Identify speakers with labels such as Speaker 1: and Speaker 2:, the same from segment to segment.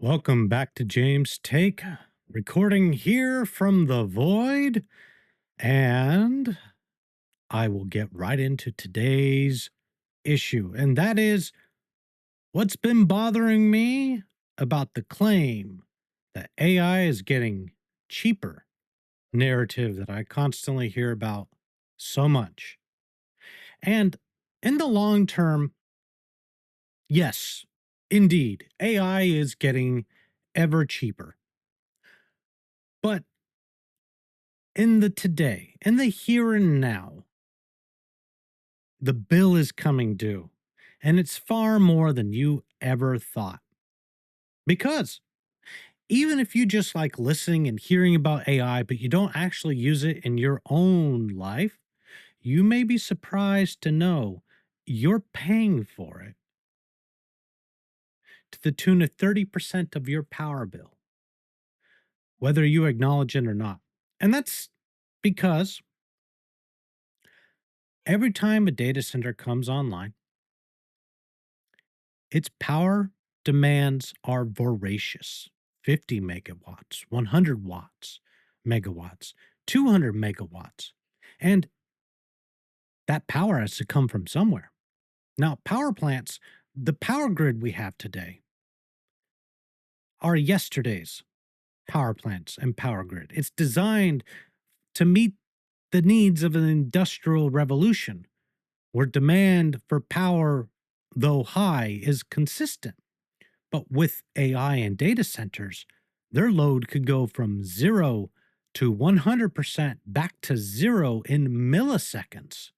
Speaker 1: Welcome back to James Take, recording here from the void, and I will get right into today's issue, and that is what's been bothering me about the claim that AI is getting cheaper narrative that I constantly hear about so much. And in the long term, yes, indeed, AI is getting ever cheaper. But in the today, in the here and now, the bill is coming due, and it's far more than you ever thought. Because even if you just like listening and hearing about AI, but you don't actually use it in your own life, you may be surprised to know you're paying for it to the tune of 30% of your power bill, whether you acknowledge it or not. And that's because every time a data center comes online, its power demands are voracious: 50 megawatts, 100 watts, megawatts, 200 megawatts. And that power has to come from somewhere. Now, power plants, the power grid we have today, are yesterday's power plants and power grid. It's designed to meet the needs of an industrial revolution where demand for power, though high, is consistent. But with AI and data centers, their load could go from 0 to 100% back to zero in milliseconds.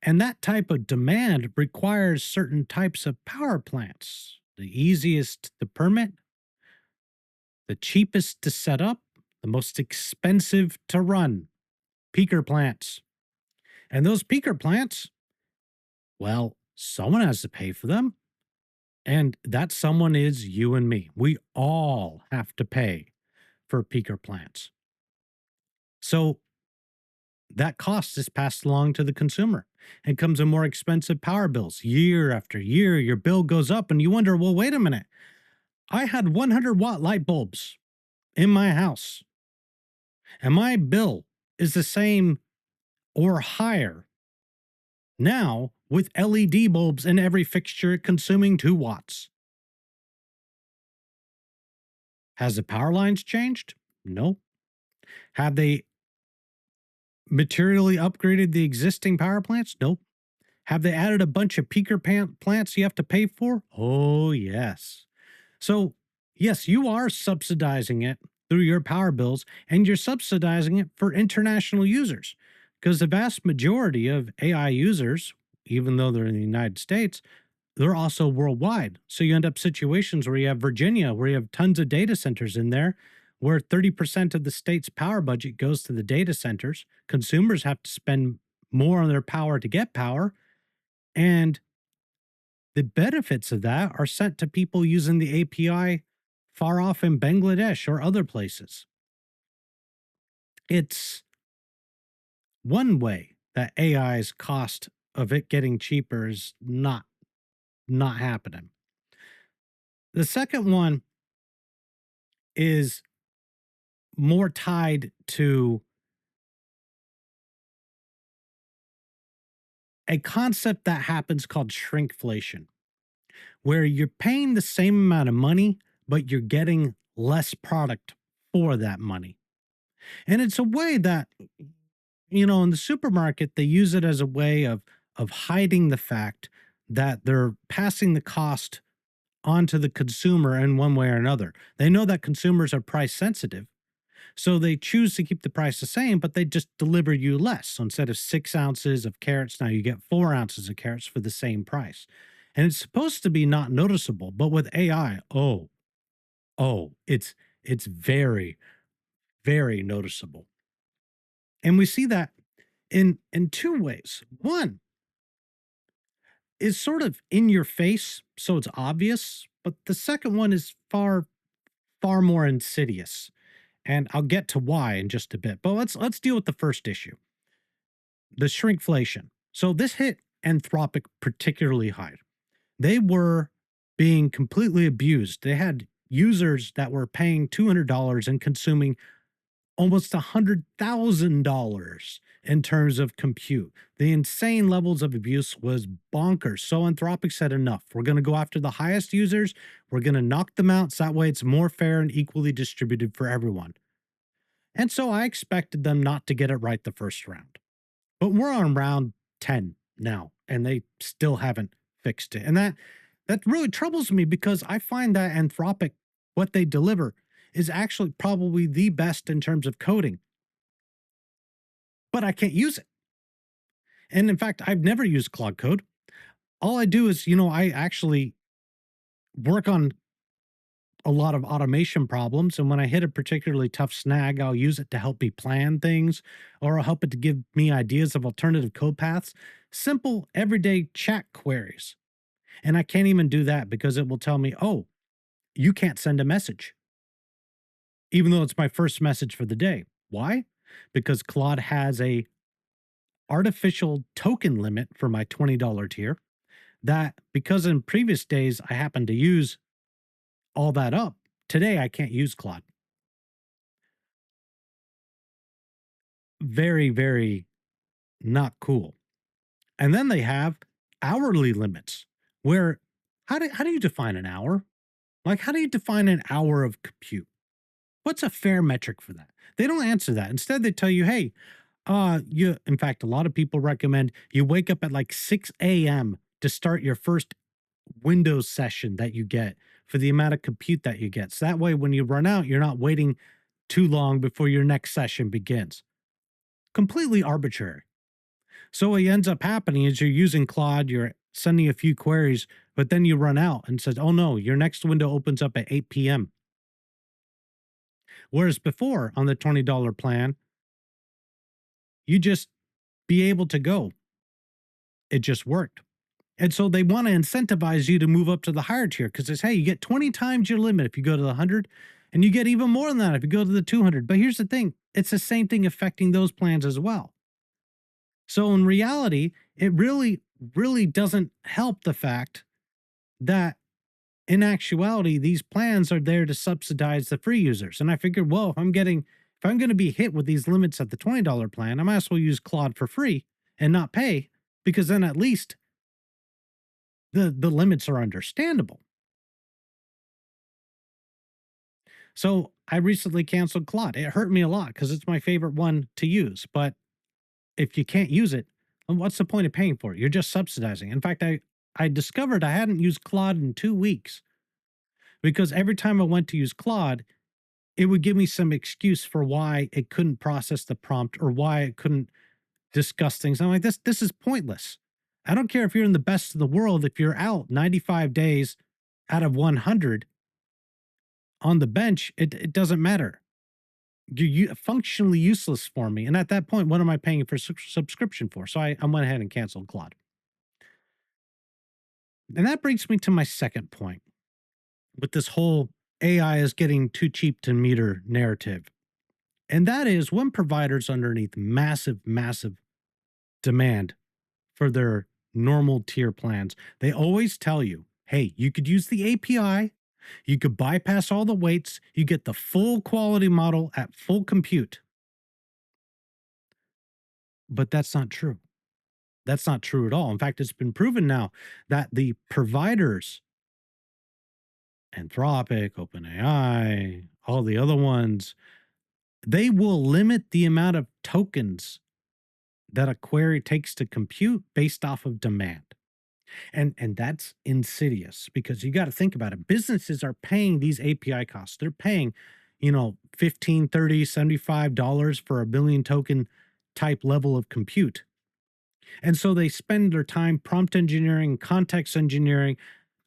Speaker 1: And that type of demand requires certain types of power plants. The easiest to permit, the cheapest to set up, the most expensive to run: peaker plants. And those peaker plants, well, someone has to pay for them. And that someone is you and me. We all have to pay for peaker plants. So that cost is passed along to the consumer and comes in more expensive power bills. Year after year, your bill goes up and you wonder, well, wait a minute. I had 100-watt light bulbs in my house, and my bill is the same or higher now with LED bulbs in every fixture consuming 2 watts. Has the power lines changed? No. Have they materially upgraded the existing power plants? Nope. Have they added a bunch of plants you have to pay for? Oh, yes. So, yes, you are subsidizing it through your power bills, and you're subsidizing it for international users because the vast majority of AI users, even though they're in the United States, they're also worldwide. So you end up situations where you have Virginia, where you have tons of data centers in there, where 30% of the state's power budget goes to the data centers. Consumers have to spend more on their power to get power. And the benefits of that are sent to people using the API far off in Bangladesh or other places. It's one way that AI's cost of it getting cheaper is not happening. The second one is more tied to a concept that happens called shrinkflation, where you're paying the same amount of money, but you're getting less product for that money. And it's a way that, in the supermarket, they use it as a way of hiding the fact that they're passing the cost onto the consumer in one way or another. They know that consumers are price sensitive, so they choose to keep the price the same, but they just deliver you less. So instead of 6 ounces of carrots, now you get 4 ounces of carrots for the same price. And it's supposed to be not noticeable, but with AI, it's very, very noticeable. And we see that in two ways. One is sort of in your face, so it's obvious, but the second one is far more insidious. And I'll get to why in just a bit. But let's deal with the first issue, the shrinkflation. So this hit Anthropic particularly hard. They were being completely abused. They had users that were paying $200 and consuming almost $100,000 in terms of compute. The insane levels of abuse was bonkers. So Anthropic said, enough. We're going to go after the highest users. We're going to knock them out so that way it's more fair and equally distributed for everyone. And so I expected them not to get it right the first round. But we're on round 10 now, and they still haven't fixed it. And that really troubles me because I find that Anthropic, what they deliver, is actually probably the best in terms of coding, but I can't use it. And in fact, I've never used Claude Code. All I do is, I actually work on a lot of automation problems. And when I hit a particularly tough snag, I'll use it to help me plan things, or I'll help it to give me ideas of alternative code paths, simple everyday chat queries. And I can't even do that because it will tell me, oh, you can't send a message, even though it's my first message for the day. Why? Because Claude has a artificial token limit for my $20 tier that, because in previous days I happened to use all that up, today I can't use Claude. Very, very not cool. And then they have hourly limits where how do you define an hour? Like, how do you define an hour of compute? What's a fair metric for that? They don't answer that. Instead, they tell you, hey, in fact, a lot of people recommend you wake up at like 6 a.m. to start your first Windows session that you get for the amount of compute that you get. So that way, when you run out, you're not waiting too long before your next session begins. Completely arbitrary. So what ends up happening is you're using Claude, you're sending a few queries, but then you run out and says, oh no, your next window opens up at 8 p.m. Whereas before on the $20 plan, you just be able to go. It just worked. And so they want to incentivize you to move up to the higher tier because it's, hey, you get 20 times your limit if you go to the 100, and you get even more than that if you go to the 200. But here's the thing, it's the same thing affecting those plans as well. So in reality, it really, really doesn't help the fact that in actuality, these plans are there to subsidize the free users. And I figured, well, if I'm going to be hit with these limits at the $20 plan, I might as well use Claude for free and not pay, because then at least the limits are understandable. So I recently canceled Claude. It hurt me a lot because it's my favorite one to use. But if you can't use it, then what's the point of paying for it? You're just subsidizing. In fact, I discovered I hadn't used Claude in 2 weeks because every time I went to use Claude, it would give me some excuse for why it couldn't process the prompt or why it couldn't discuss things. I'm like, this is pointless. I don't care if you're in the best of the world. If you're out 95 days out of 100 on the bench, it doesn't matter. You're functionally useless for me. And at that point, what am I paying for subscription for? So I went ahead and canceled Claude. And that brings me to my second point with this whole AI is getting too cheap to meter narrative. And that is when providers underneath massive, massive demand for their normal tier plans, they always tell you, hey, you could use the API, you could bypass all the weights, you get the full quality model at full compute. But that's not true. That's not true at all. In fact, it's been proven now that the providers, Anthropic, OpenAI, all the other ones, they will limit the amount of tokens that a query takes to compute based off of demand. And that's insidious because you got to think about it. Businesses are paying these API costs. They're paying, 15, 30, $75 for a billion token type level of compute. And so they spend their time prompt engineering, context engineering,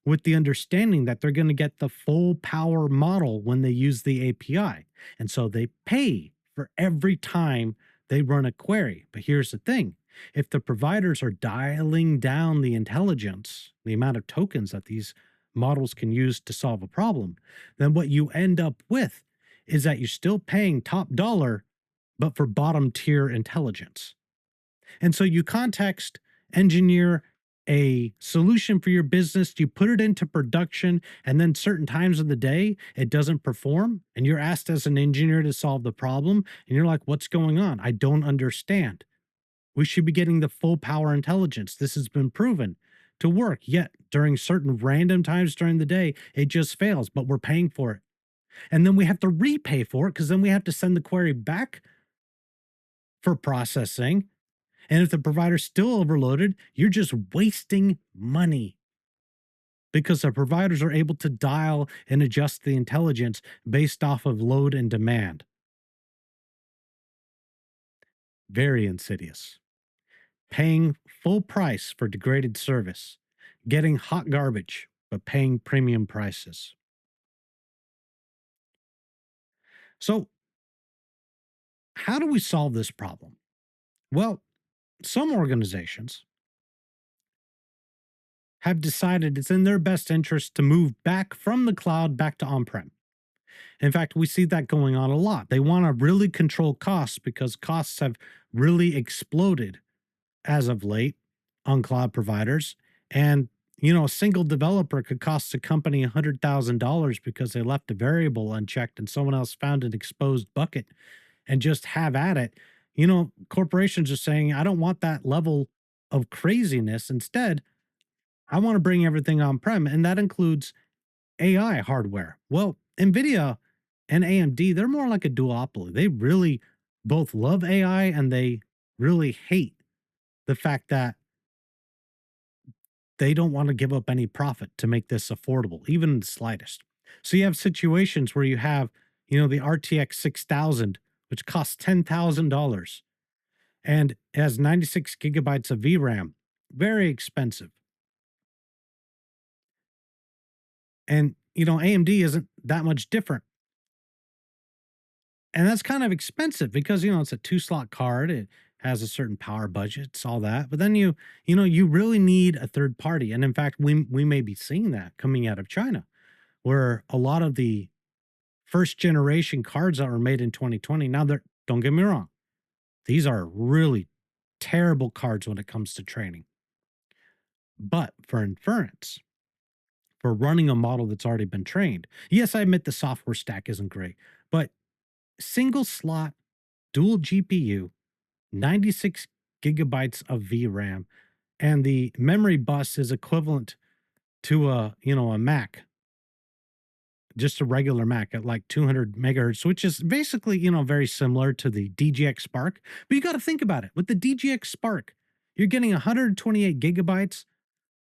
Speaker 1: with the understanding that they're going to get the full power model when they use the API. And so they pay for every time they run a query. But here's the thing. If the providers are dialing down the intelligence, the amount of tokens that these models can use to solve a problem, then what you end up with is that you're still paying top dollar, but for bottom tier intelligence. And so you context engineer a solution for your business, you put it into production, and then certain times of the day it doesn't perform, and you're asked as an engineer to solve the problem, and you're like, what's going on? I don't understand. We should be getting the full power intelligence. This has been proven to work. Yet during certain random times during the day, it just fails, but we're paying for it. And then we have to repay for it because then we have to send the query back for processing. And if the provider's still overloaded, you're just wasting money because the providers are able to dial and adjust the intelligence based off of load and demand. Very insidious. Paying full price for degraded service, getting hot garbage, but paying premium prices. So, how do we solve this problem? Well, some organizations have decided it's in their best interest to move back from the cloud back to on prem. In fact, we see that going on a lot. They want to really control costs because costs have really exploded as of late on cloud providers. And, a single developer could cost a company $100,000 because they left a variable unchecked and someone else found an exposed bucket and just have at it. Corporations are saying, I don't want that level of craziness. Instead, I want to bring everything on prem. And that includes AI hardware. Well, NVIDIA and AMD, they're more like a duopoly. They really both love AI and they really hate the fact that they don't want to give up any profit to make this affordable, even the slightest. So you have situations where you have, the RTX 6000, which costs $10,000 and has 96 gigabytes of VRAM, very expensive. And, AMD isn't that much different. And that's kind of expensive because, it's a two slot card. It has a certain power budget, it's all that. But then you really need a third party. And in fact, we may be seeing that coming out of China, where a lot of the first generation cards that were made in 2020, now they're, don't get me wrong, these are really terrible cards when it comes to training. But for inference, for running a model that's already been trained, yes, I admit the software stack isn't great, but single slot, dual GPU, 96 gigabytes of VRAM, and the memory bus is equivalent to a Mac, just a regular Mac at like 200 megahertz, which is basically, very similar to the DGX Spark. But you got to think about it. With the DGX Spark, you're getting 128 gigabytes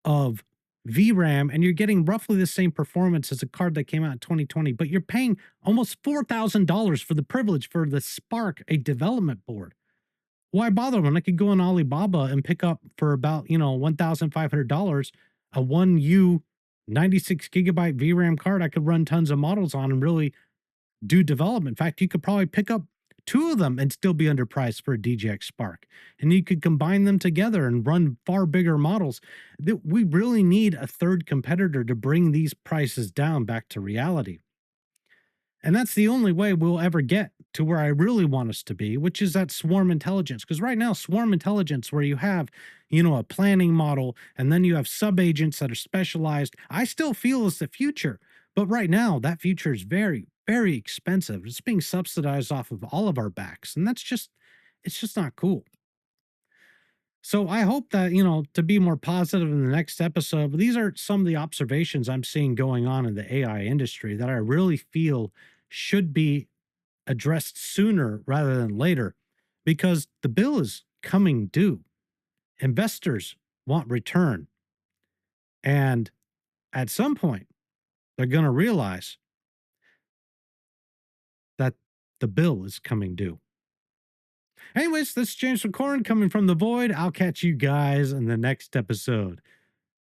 Speaker 1: of VRAM and you're getting roughly the same performance as a card that came out in 2020, but you're paying almost $4,000 for the privilege for the Spark, a development board. Why bother when I could go on Alibaba and pick up for about, $1,500 a 1U 96 gigabyte VRAM card I could run tons of models on and really do development. In fact, you could probably pick up two of them and still be underpriced for a DJX Spark. And you could combine them together and run far bigger models. We really need a third competitor to bring these prices down back to reality. And that's the only way we'll ever get to where I really want us to be, which is that swarm intelligence. Because right now, swarm intelligence, where you have, a planning model and then you have sub agents that are specialized, I still feel is the future. But right now, that future is very, very expensive. It's being subsidized off of all of our backs. And it's just not cool. So I hope that, to be more positive in the next episode, but these are some of the observations I'm seeing going on in the AI industry that I really feel should be addressed sooner rather than later because the bill is coming due. Investors want return. And at some point, they're going to realize that the bill is coming due. Anyways, this is James McCorn coming from the void. I'll catch you guys in the next episode.